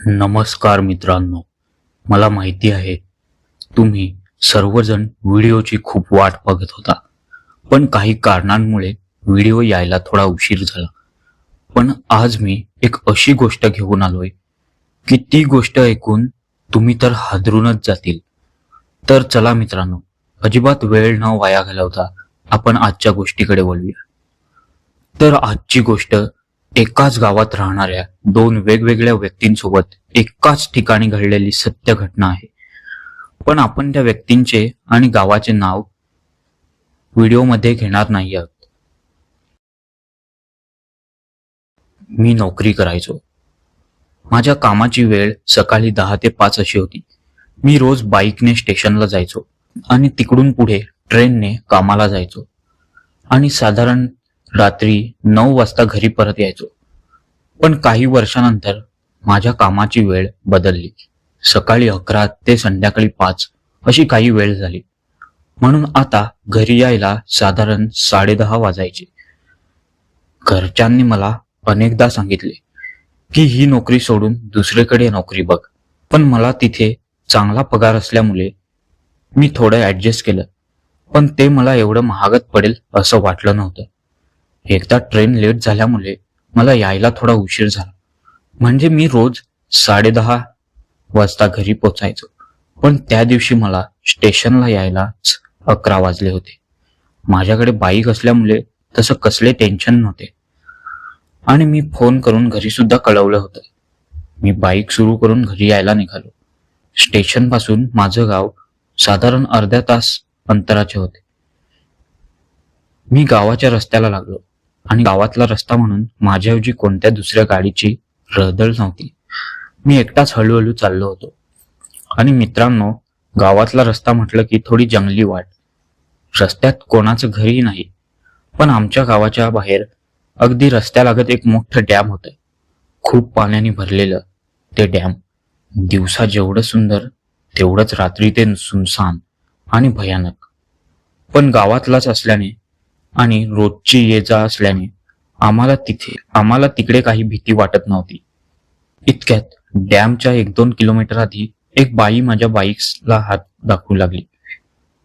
नमस्कार मित्रांनो, मला माहिती आहे तुम्ही सर्वजण व्हिडिओची खूप वाट बघत होता, पण काही कारणांमुळे व्हिडिओ यायला थोडा उशीर झाला. पण आज मी एक अशी गोष्ट घेऊन आलोय की ती गोष्ट ऐकून तुम्ही तर हादरूनच जातील. तर चला मित्रांनो, अजिबात वेळ न वाया घालवता आपण आजच्या गोष्टीकडे वळूया. तर आजची गोष्ट एकाच गावात राहणाऱ्या दोन वेगवेगळ्या व्यक्तींसोबत एकाच ठिकाणी घडलेली सत्य घटना आहे. पण आपण त्या व्यक्तींचे आणि गावाचे नाव व्हिडिओमध्ये घेणार नाही आहोत. मी नोकरी करायचो. माझ्या कामाची वेळ सकाळी 10 ते 5 अशी होती. मी रोज बाईकने स्टेशनला जायचो आणि तिकडून पुढे ट्रेनने कामाला जायचो आणि साधारण रात्री 9 वाजता घरी परत यायचो. पण काही वर्षानंतर माझ्या कामाची वेळ बदलली. सकाळी 11 ते संध्याकाळी 5 अशी काही वेळ झाली. म्हणून आता घरी यायला साधारण 10:30 वाजायचे. घरच्यांनी मला अनेकदा सांगितले की ही नोकरी सोडून दुसरीकडे नोकरी बघ, पण मला तिथे चांगला पगार असल्यामुळे मी थोडं ऍडजस्ट केलं. पण ते मला एवढं महागत पडेल असं वाटलं नव्हतं. एकदा ट्रेन लेट झाल्यामुळे मला यायला थोडा उशीर झाला. म्हणजे मी रोज 10:30 वाजता घरी पोचायचो, पण त्या दिवशी मला स्टेशनला यायलाच 11 वाजले होते. माझ्याकडे बाईक असल्यामुळे तसं कसले टेन्शन नव्हते आणि मी फोन करून घरी सुद्धा कळवलं होतं. मी बाईक सुरू करून घरी यायला निघालो. स्टेशन पासून माझं गाव साधारण अर्ध्या तास अंतराचे होते. मी गावाच्या रस्त्याला लागलो आणि गावातला रस्ता म्हणून माझ्याऐवजी कोणत्या दुसऱ्या गाडीची रहदळ नव्हती. मी एकटाच हळूहळू चाललो होतो. आणि मित्रांनो, गावातला रस्ता म्हटलं की थोडी जंगली वाट. रस्त्यात कोणाचं घरही नाही, पण आमच्या गावाच्या बाहेर अगदी रस्त्यालागत एक मोठं डॅम होतं. खूप पाण्याने भरलेलं ते डॅम. दिवसा जेवढं सुंदर तेवढंच रात्री ते सुनसान आणि भयानक. पण गावातलाच असल्याने आणि रोजची ये जा असल्याने आम्हाला तिकडे काही भीती वाटत नव्हती. इतक्यात डॅमच्या 1-2 किलोमीटर आधी एक बाई माझ्या बाईक्सला हात दाखवू लागली.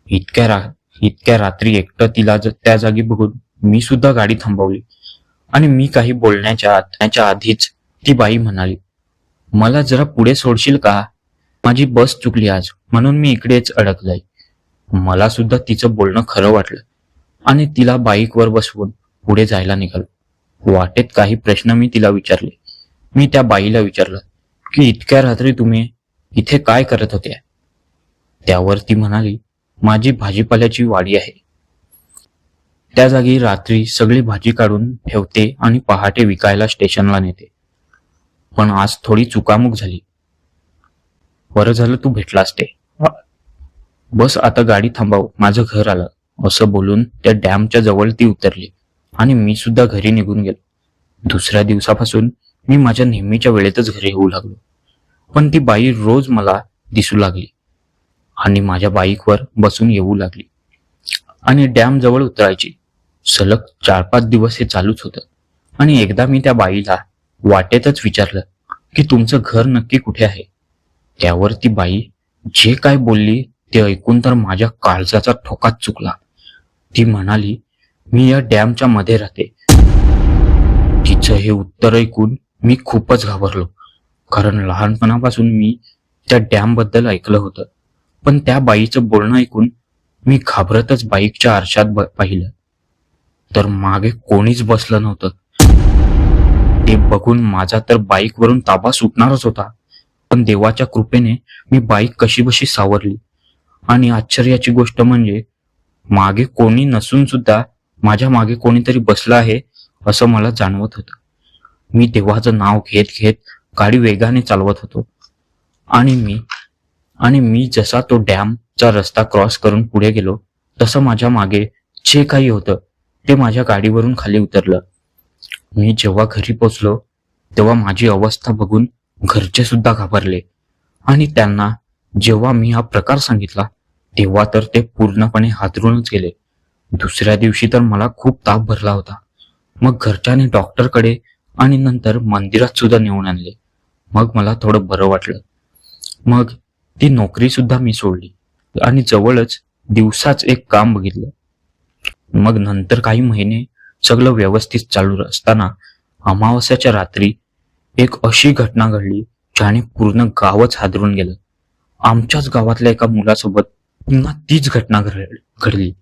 इतक्या रात्री एकटं तिला त्या जागी बघून मी सुद्धा गाडी थांबवली आणि मी काही बोलण्याच्या आधीच ती बाई म्हणाली, मला जरा पुढे सोडशील का? माझी बस चुकली आज, म्हणून मी इकडेच अडकलोय. मला सुद्धा तिचं बोलणं खरं वाटलं आणि तिला बाईकवर बसवून पुढे जायला निघालो. वाटेत काही प्रश्न मी तिला विचारले. मी त्या बाईला विचारलं की इतक्या रात्री तुम्ही इथे काय करत होत्या? त्यावर ती म्हणाली, माझी भाजीपाल्याची वाडी आहे. त्या जागी रात्री सगळी भाजी काढून ठेवते आणि पहाटे विकायला स्टेशनला नेते. पण आज थोडी चुकामुक झाली. बरं झालं तू भेटलास ते. बस आता गाडी थांबव, माझं घर आलं. असं बोलून त्या डॅमच्या जवळ ती उतरली आणि मी सुद्धा घरी निघून गेलो. दुसऱ्या दिवसापासून मी माझ्या नेहमीच्या वेळेतच घरी येऊ लागलो. पण ती बाई रोज मला दिसू लागली आणि माझ्या बाईकवर बसून येऊ लागली आणि डॅम जवळ उतरायची. सलग 4-5 दिवस हे चालूच होतं. आणि एकदा मी त्या बाईला वाटेतच विचारलं की तुमचं घर नक्की कुठे आहे? त्यावर ती बाई जे काय बोलली ते ऐकून तर माझ्या काळजाचा ठोकाच चुकला. ती म्हणाली, मी या डॅमच्या मध्ये राहते. तिचं हे उत्तर ऐकून मी खूपच घाबरलो, कारण लहानपणापासून मी त्या डॅम बद्दल ऐकलं होतं. पण त्या बाईचं बोलणं ऐकून मी घाबरतच बाईकच्या आरशात पाहिलं, तर मागे कोणीच बसलं नव्हतं. ते बघून माझा तर बाईकवरून ताबा सुटणारच होता. पण देवाच्या कृपेने मी बाईक कशीबशी सावरली आणि आश्चर्याची गोष्ट म्हणजे मागे कोणी नसून सुद्धा माझ्या मागे कोणीतरी बसलं आहे असं मला जाणवत होतं. मी देवाचं नाव घेत घेत गाडी वेगाने चालवत होतो आणि मी जसा तो डॅमचा रस्ता क्रॉस करून पुढे गेलो तसं माझ्या मागे जे काही होतं ते माझ्या गाडीवरून खाली उतरलं. मी जेव्हा घरी पोचलो तेव्हा माझी अवस्था बघून घरचे सुद्धा घाबरले आणि त्यांना जेव्हा मी हा प्रकार सांगितला तेव्हा तर ते पूर्णपणे हादरूनच गेले. दुसऱ्या दिवशी तर मला खूप ताप भरला होता. मग घरच्याने डॉक्टरकडे आणि नंतर मंदिरात सुद्धा नेऊन आणले. मग मला थोडं बरं वाटलं. मग ती नोकरी सुद्धा मी सोडली आणि जवळच दिवसाच एक काम बघितलं. मग नंतर काही महिने सगळं व्यवस्थित चालू असताना अमावास्याच्या रात्री एक अशी घटना घडली ज्याने पूर्ण गावच हादरून गेलं. आमच्याच गावातल्या एका मुलासोबत पुन्हा तीच घटना घडली.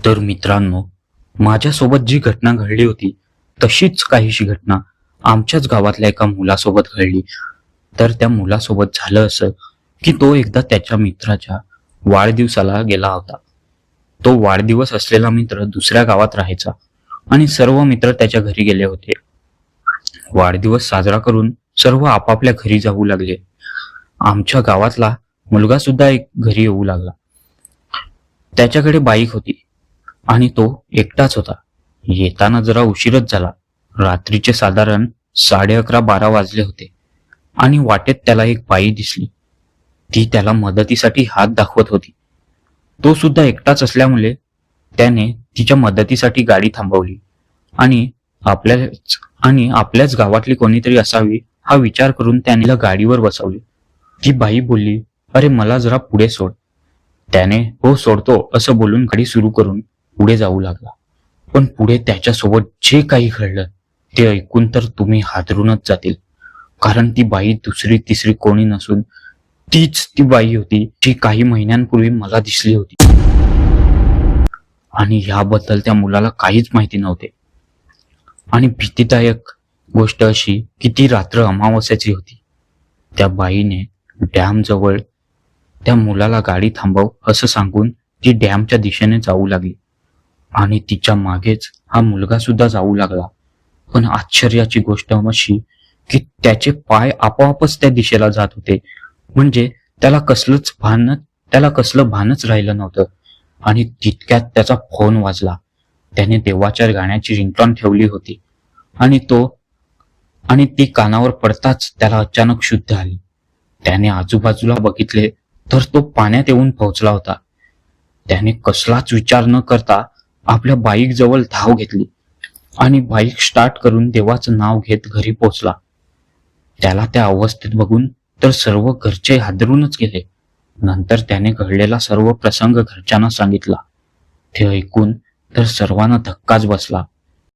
तर मित्रांनो, माझ्यासोबत जी घटना घडली होती तशीच काहीशी घटना आमच्याच गावातल्या एका मुलासोबत घडली. तर त्या मुलासोबत झालं असं की तो एकदा त्याच्या मित्राच्या वाढदिवसाला गेला होता. तो वाढदिवस असलेला मित्र दुसऱ्या गावात राहायचा आणि सर्व मित्र त्याच्या घरी गेले होते. वाढदिवस साजरा करून सर्व आपापल्या घरी जाऊ लागले. आमच्या गावातला मुलगा सुद्धा एक घरी येऊ लागला. त्याच्याकडे बाईक होती आणि तो एकटाच होता. येताना जरा उशीरच झाला. रात्रीचे साधारण 11:30-12 वाजले होते आणि वाटेत त्याला एक बाई दिसली. ती त्याला मदतीसाठी हात दाखवत होती. तो सुद्धा एकटाच असल्यामुळे त्याने तिच्या मदतीसाठी गाडी थांबवली आणि आपल्याच गावातली कोणीतरी असावी हा विचार करून त्याने तिला गाडीवर बसवली. ती बाई बोलली, "अरे मला जरा पुढे सोड." त्याने "हो सोडतो" असं बोलून गाडी सुरू करून पुढे जाऊ लागला. पण पुढे त्याच्यासोबत जे काही घडलं ते ऐकून तर तुम्ही हादरूनच जातील. कारण ती बाई दुसरी तिसरी कोणी नसून तीच ती बाई होती जी काही महिन्यांपूर्वी मला दिसली होती. आणि याबद्दल त्या मुलाला काहीच माहिती नव्हते. आणि भीतीदायक गोष्ट अशी की ती रात्र अमावास्याची होती. त्या बाईने डॅम जवळ त्या मुलाला गाडी थांबव असं सांगून ती डॅमच्या दिशेने जाऊ लागली आणि तिच्या मागेच हा मुलगा सुद्धा जाऊ लागला. पण आश्चर्याची गोष्ट अशी की त्याचे पाय आपोआपच त्या दिशेला जात होते. म्हणजे त्याला कसलं भानच राहिलं नव्हतं. आणि तितक्यात त्याचा फोन वाजला. त्याने देवाच्या गाण्याची रिंगटोन ठेवली होती आणि ती कानावर पडताच त्याला अचानक शुद्ध आली. त्याने आजूबाजूला बघितले तर तो पाण्यात येऊन पोहोचला होता. त्याने कसलाच विचार न करता आपल्या बाईक जवळ धाव घेतली आणि बाईक स्टार्ट करून देवाचं नाव घेत घरी पोहोचला. त्याला त्या अवस्थेत बघून तर सर्व घरचे हादरूनच गेले. नंतर त्याने घडलेला सर्व प्रसंग घरच्यांना सांगितला. ते ऐकून तर सर्वांना धक्काच बसला.